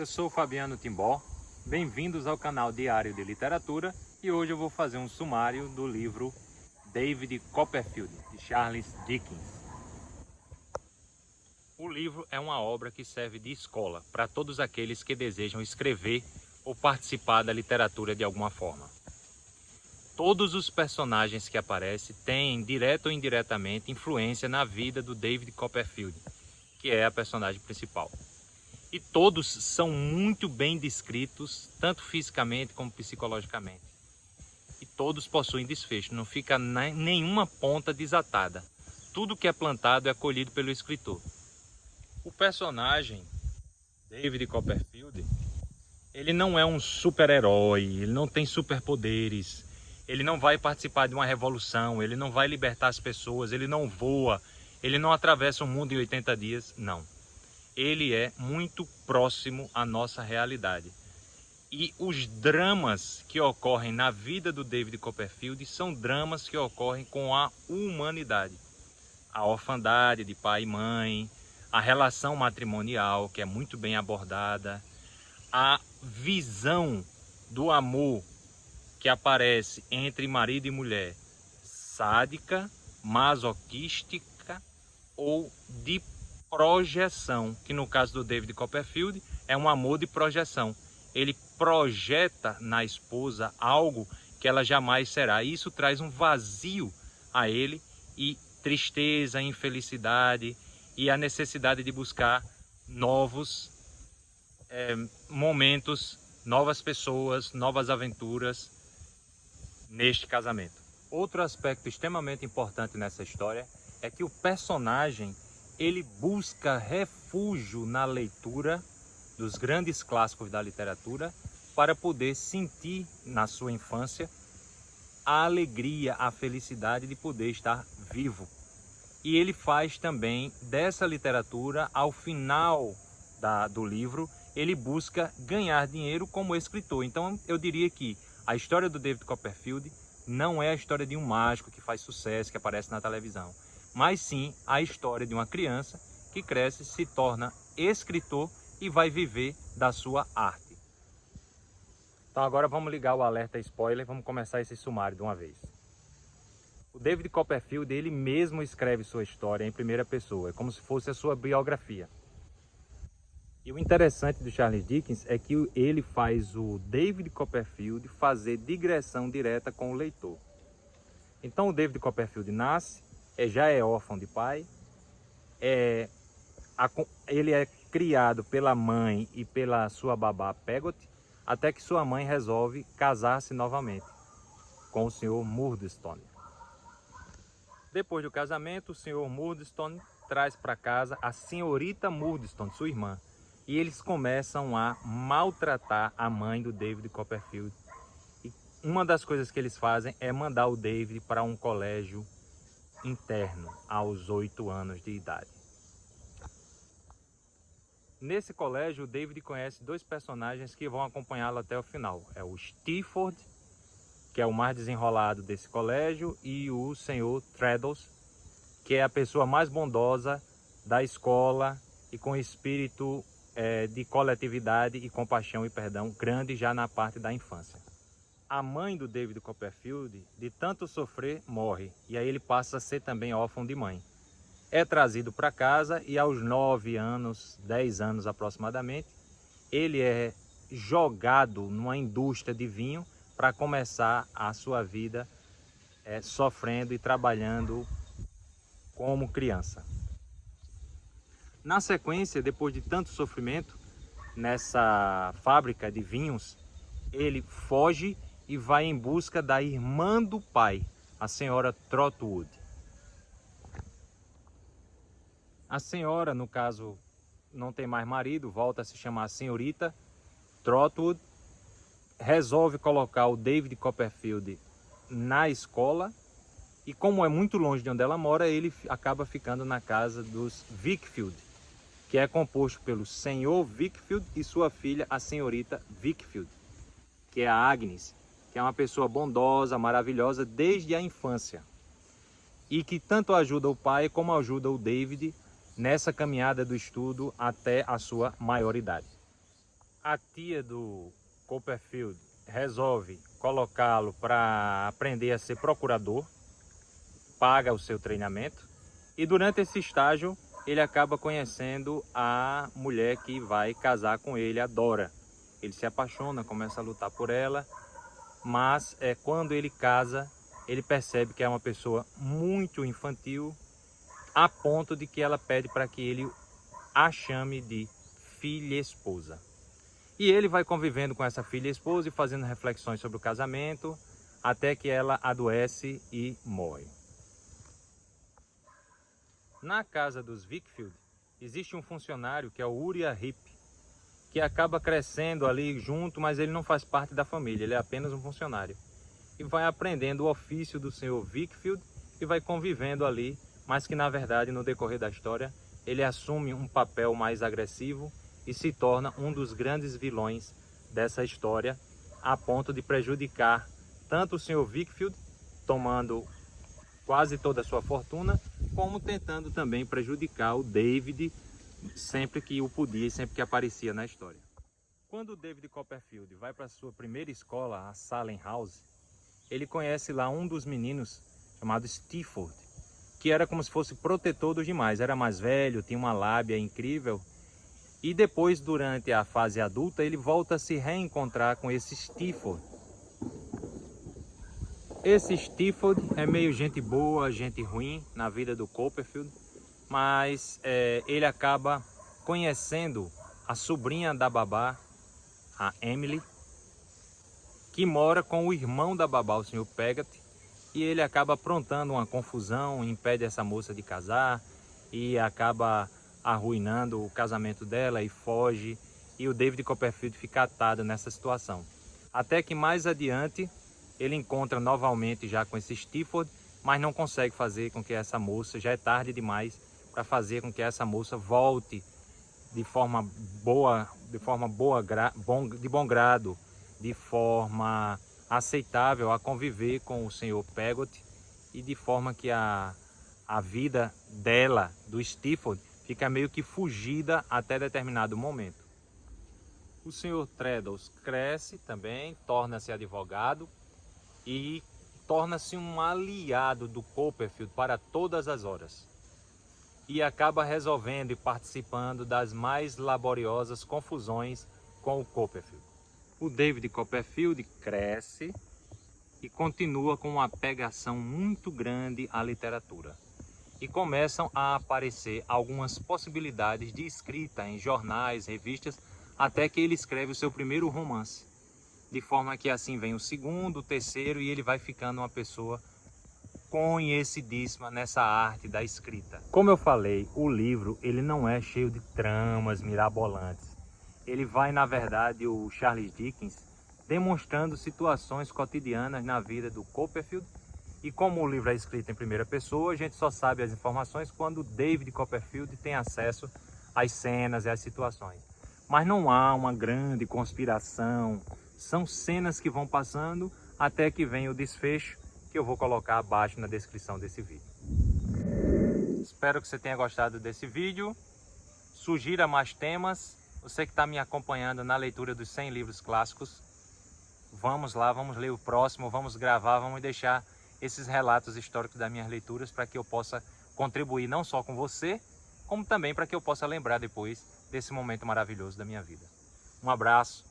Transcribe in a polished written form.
Eu sou o Fabiano Timbó, bem-vindos ao canal Diário de Literatura e hoje eu vou fazer um sumário do livro David Copperfield, de Charles Dickens. O livro é uma obra que serve de escola para todos aqueles que desejam escrever ou participar da literatura de alguma forma. Todos os personagens que aparecem têm, direto ou indiretamente, influência na vida do David Copperfield, que é a personagem principal. E todos são muito bem descritos, tanto fisicamente como psicologicamente. E todos possuem desfecho, não fica nenhuma ponta desatada. Tudo que é plantado é colhido pelo escritor. O personagem David Copperfield, ele não é um super-herói, ele não tem superpoderes, ele não vai participar de uma revolução, ele não vai libertar as pessoas, ele não voa, ele não atravessa o mundo em 80 dias, não. Ele é muito próximo à nossa realidade. E os dramas que ocorrem na vida do David Copperfield são dramas que ocorrem com a humanidade. A orfandade de pai e mãe, a relação matrimonial, que é muito bem abordada, a visão do amor que aparece entre marido e mulher, sádica, masoquística ou de projeção, que no caso do David Copperfield é um amor de projeção. Ele projeta na esposa algo que ela jamais será. E isso traz um vazio a ele e tristeza, infelicidade e a necessidade de buscar novos momentos, novas pessoas, novas aventuras neste casamento. Outro aspecto extremamente importante nessa história é que o personagem ele busca refúgio na leitura dos grandes clássicos da literatura para poder sentir na sua infância a alegria, a felicidade de poder estar vivo. E ele faz também dessa literatura, ao final do livro, ele busca ganhar dinheiro como escritor. Então eu diria que a história do David Copperfield não é a história de um mágico que faz sucesso, que aparece na televisão, mas sim a história de uma criança que cresce, se torna escritor e vai viver da sua arte. Então agora vamos ligar o alerta spoiler e vamos começar esse sumário de uma vez. O David Copperfield, ele mesmo escreve sua história em primeira pessoa, é como se fosse a sua biografia. E o interessante do Charles Dickens é que ele faz o David Copperfield fazer digressão direta com o leitor. Então o David Copperfield nasce, já é órfão de pai, ele é criado pela mãe e pela sua babá Peggotty, até que sua mãe resolve casar-se novamente com o Sr. Murdstone. Depois do casamento, o Sr. Murdstone traz para casa a senhorita Murdstone, sua irmã, e eles começam a maltratar a mãe do David Copperfield. E uma das coisas que eles fazem é mandar o David para um colégio interno aos 8 anos de idade. Nesse colégio, o David conhece dois personagens que vão acompanhá-lo até o final. É o Steerforth, que é o mais desenrolado desse colégio, e o Sr. Traddles, que é a pessoa mais bondosa da escola e com espírito de coletividade e compaixão e perdão grande já na parte da infância. A mãe do David Copperfield, de tanto sofrer, morre, e aí ele passa a ser também órfão de mãe. É trazido para casa e aos 9 anos, 10 anos aproximadamente, ele é jogado numa indústria de vinho para começar a sua vida sofrendo e trabalhando como criança. Na sequência, depois de tanto sofrimento nessa fábrica de vinhos, ele foge e vai em busca da irmã do pai, a senhora Trotwood. A senhora, no caso, não tem mais marido, volta a se chamar senhorita Trotwood, resolve colocar o David Copperfield na escola e, como é muito longe de onde ela mora, ele acaba ficando na casa dos Wickfield, que é composto pelo senhor Wickfield e sua filha, a senhorita Wickfield, que é a Agnes, que é uma pessoa bondosa, maravilhosa desde a infância e que tanto ajuda o pai como ajuda o David nessa caminhada do estudo até a sua maioridade. A tia do Copperfield resolve colocá-lo para aprender a ser procurador, paga o seu treinamento e durante esse estágio ele acaba conhecendo a mulher que vai casar com ele, a Dora. Ele se apaixona, começa a lutar por ela, mas quando ele casa, ele percebe que é uma pessoa muito infantil, a ponto de que ela pede para que ele a chame de filha e esposa. E ele vai convivendo com essa filha e esposa e fazendo reflexões sobre o casamento, até que ela adoece e morre. Na casa dos Wickfield, existe um funcionário que é o Uriah Heep, que acaba crescendo ali junto, mas ele não faz parte da família, ele é apenas um funcionário. E vai aprendendo o ofício do senhor Wickfield e vai convivendo ali, mas que na verdade no decorrer da história ele assume um papel mais agressivo e se torna um dos grandes vilões dessa história, a ponto de prejudicar tanto o senhor Wickfield, tomando quase toda a sua fortuna, como tentando também prejudicar o David sempre que o podia e sempre que aparecia na história. Quando o David Copperfield vai para a sua primeira escola, a Salem House, ele conhece lá um dos meninos chamado Stifford, que era como se fosse protetor dos demais, era mais velho, tinha uma lábia incrível. E depois, durante a fase adulta, ele volta a se reencontrar com esse Stifford. Esse Stifford é meio gente boa, gente ruim na vida do Copperfield, mas ele acaba conhecendo a sobrinha da babá, a Emily, que mora com o irmão da babá, o Sr. Peggotty, e ele acaba aprontando uma confusão, impede essa moça de casar e acaba arruinando o casamento dela e foge, e o David Copperfield fica atado nessa situação. Até que mais adiante ele encontra novamente já com esse Stifford, mas não consegue fazer com que essa moça, já é tarde demais para fazer com que essa moça volte de forma boa, de bom grado, de forma aceitável a conviver com o Sr. Peggotty, e de forma que a vida dela, do Stifford, fica meio que fugida até determinado momento. O Sr. Traddles cresce também, torna-se advogado e torna-se um aliado do Copperfield para todas as horas. E acaba resolvendo e participando das mais laboriosas confusões com o Copperfield. O David Copperfield cresce e continua com uma pegação muito grande à literatura. E começam a aparecer algumas possibilidades de escrita em jornais, revistas, até que ele escreve o seu primeiro romance. De forma que assim vem o segundo, o terceiro, e ele vai ficando uma pessoa conhecidíssima nessa arte da escrita. Como eu falei, o livro ele não é cheio de tramas mirabolantes. Ele vai, na verdade, o Charles Dickens, demonstrando situações cotidianas na vida do Copperfield. E como o livro é escrito em primeira pessoa, a gente só sabe as informações quando o David Copperfield tem acesso às cenas e às situações. Mas não há uma grande conspiração, são cenas que vão passando até que vem o desfecho, que eu vou colocar abaixo na descrição desse vídeo. Espero que você tenha gostado desse vídeo. Sugira mais temas. Você que está me acompanhando na leitura dos 100 livros clássicos, vamos lá, vamos ler o próximo, vamos gravar, vamos deixar esses relatos históricos das minhas leituras para que eu possa contribuir não só com você, como também para que eu possa lembrar depois desse momento maravilhoso da minha vida. Um abraço.